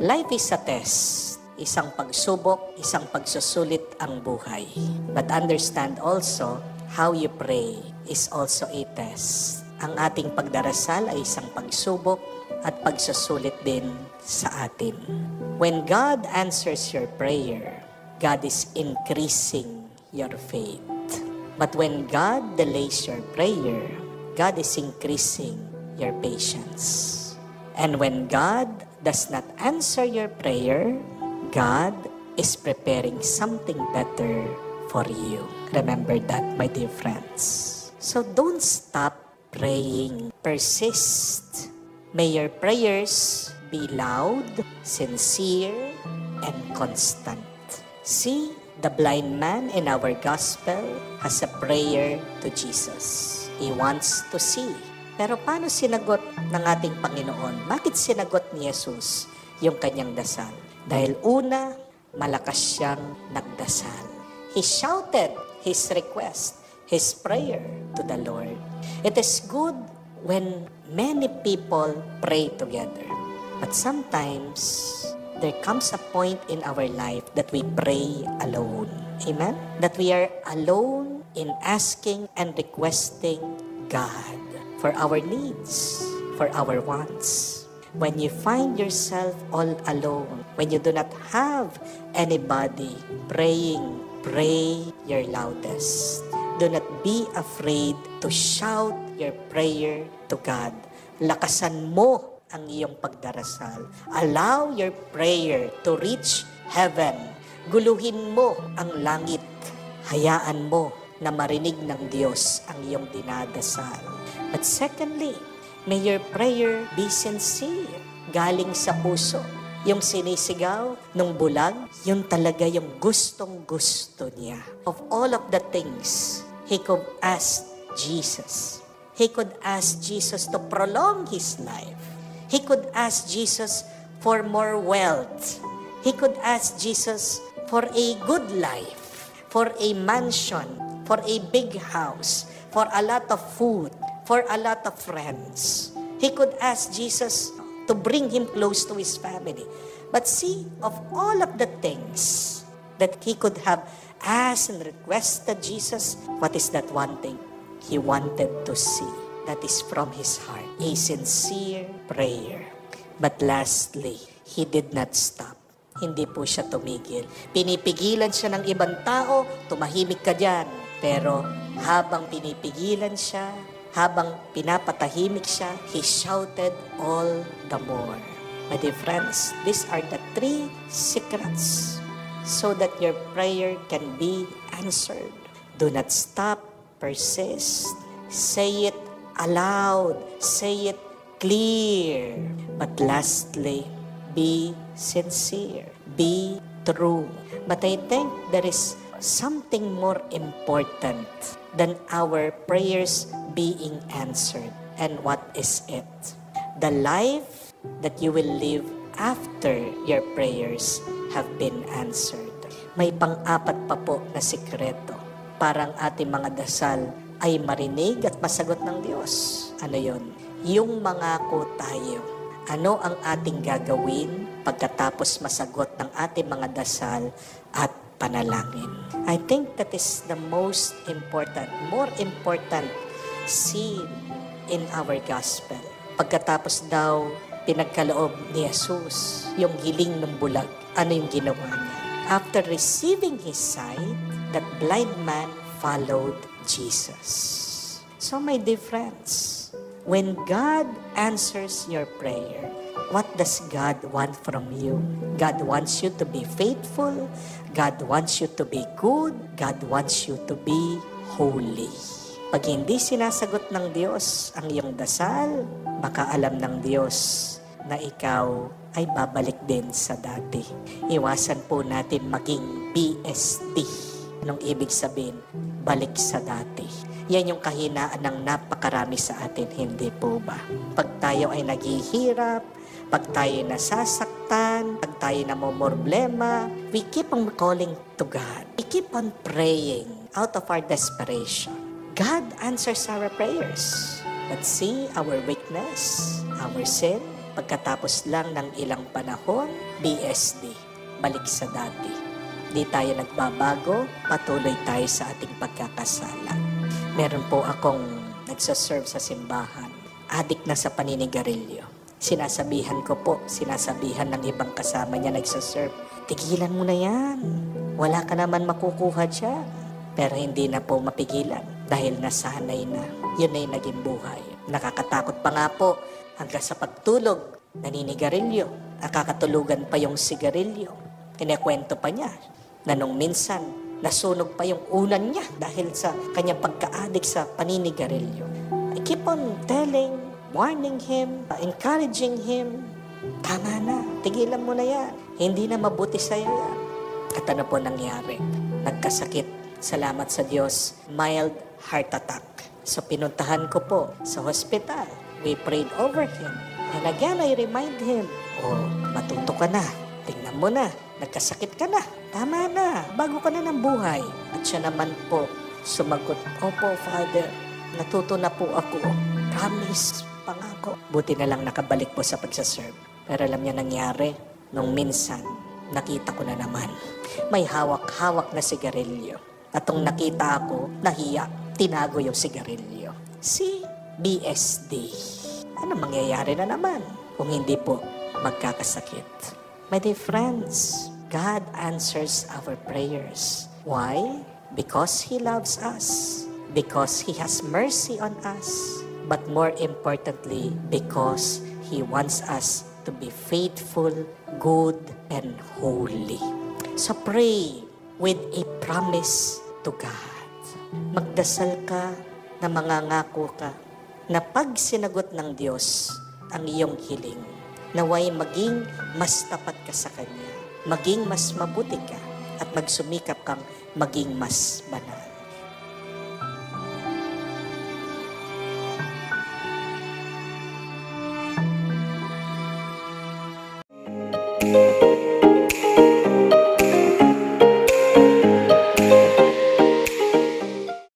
Life is a test. Isang pagsubok, isang pagsusulit ang buhay. But understand also, how you pray is also a test. Ang ating pagdarasal ay isang pagsubok at pagsusulit din sa atin. When God answers your prayer, God is increasing your faith. But when God delays your prayer, God is increasing your patience. And when God does not answer your prayer, God is preparing something better for you. Remember that, my dear friends. So don't stop praying. Persist. May your prayers be loud, sincere, and constant. See, the blind man in our gospel has a prayer to Jesus. He wants to see. Pero paano sinagot ng ating Panginoon? Bakit sinagot ni Jesus yung kanyang dasal? Dahil una, malakas siyang nagdasal. He shouted his request, his prayer to the Lord. It is good when many people pray together. But sometimes, there comes a point in our life that we pray alone. Amen? That we are alone in asking and requesting God for our needs, for our wants. When you find yourself all alone, when you do not have anybody praying, pray your loudest. Do not be afraid to shout your prayer to God. Lakasan mo ang iyong pagdarasal. Allow your prayer to reach heaven. Guluhin mo ang langit. Hayaan mo na marinig ng Diyos ang iyong dinadasal. But secondly, may your prayer be sincere, galing sa puso. Yung sinisigaw nung bulag, yun talaga yung gustong-gusto niya. Of all of the things, he could ask Jesus. He could ask Jesus to prolong his life. He could ask Jesus for more wealth. He could ask Jesus for a good life, for a mansion, for a big house, for a lot of food, for a lot of friends. He could ask Jesus to bring him close to his family. But see, of all of the things that he could have asked and requested Jesus, what is that one thing he wanted to see? That is from his heart, a sincere prayer. But lastly, he did not stop. Hindi po siya tumigil. Pinipigilan siya ng ibang tao, tumahimik ka dyan. Pero habang pinipigilan siya, habang pinapatahimik siya, he shouted all the more. My dear friends, these are the 3 secrets so that your prayer can be answered. Do not stop, persist, say it aloud, say it clear. But lastly, be sincere, be true. But I think there is something more important than our prayers being answered. And what is it? The life that you will live after your prayers have been answered. May pang-4 pa po na sikreto. Parang ating mga dasal ay marinig at masagot ng Diyos. Ano yon? Yung mangako tayo. Ano ang ating gagawin pagkatapos masagot ng ating mga dasal at panalangin? I think that is the most important, more important scene in our gospel. Pagkatapos daw pinagkaloob ni Jesus yung hiling ng bulag, ano yung ginawa niya? After receiving his sight, that blind man followed Jesus. So my dear friends, when God answers your prayer, what does God want from you? God wants you to be faithful. God wants you to be good. God wants you to be holy. Pag hindi sinasagot ng Diyos ang iyong dasal, baka alam ng Diyos na ikaw ay babalik din sa dati. Iwasan po natin maging BST. Anong ibig sabihin? Balik sa dati. Yan yung kahinaan ng napakarami sa atin, hindi po ba? Pag tayo ay naghihirap, pag tayo nasasaktan, pag tayo namomroblema, we keep on calling to God. We keep on praying out of our desperation. God answers our prayers. But see, our weakness, our sin, Pagkatapos lang ng ilang panahon, BSD, balik sa dati. Di tayo nagbabago, patuloy tayo sa ating pagkakasala. Meron po akong nagsaserve sa simbahan, adik na sa paninigarilyo. Sinasabihan ng ibang kasama niya nagsaserve, tigilan mo na yan, wala ka naman makukuha dyan. Pero hindi na po mapigilan dahil nasanay na. Yun ay naging buhay. Nakakatakot pa nga po hanggang sa pagtulog, naninigarilyo. Nakakatulugan pa yung sigarilyo. Kinekwento pa niya na nung minsan, nasunog pa yung unan niya dahil sa kanyang pagka-addict sa paninigarilyo. I keep on warning him, encouraging him, tama na, tigilan mo na yan. Hindi na mabuti sa'yo yan. At ano po nangyari? Nagkasakit. Salamat sa Diyos, mild heart attack. So pinuntahan ko po sa hospital. We prayed over him. And again, I remind him, matuto ka na. Tingnan mo na. Nagkasakit ka na. Tama na. Bago ka na ng buhay. At siya naman po sumagot, Opo, Father. Natuto na po ako. Promise. Pangako. Buti na lang nakabalik po sa pagsaserve. Pero alam niya nangyari, nung minsan, nakita ko na naman. May hawak-hawak na sigarilyo. At nung nakita ako, nahiya, tinago yung sigarilyo. Si BSD. Ano mangyayari na naman kung hindi po magkakasakit? My dear friends, God answers our prayers. Why? Because He loves us. Because He has mercy on us. But more importantly, because He wants us to be faithful, good, and holy. So pray with a promise to God. Magdasal ka na mangangako ka na pag sinagot ng Diyos ang iyong hiling, naway maging mas tapat ka sa Kanya, maging mas mabuti ka, at magsumikap kang maging mas banal.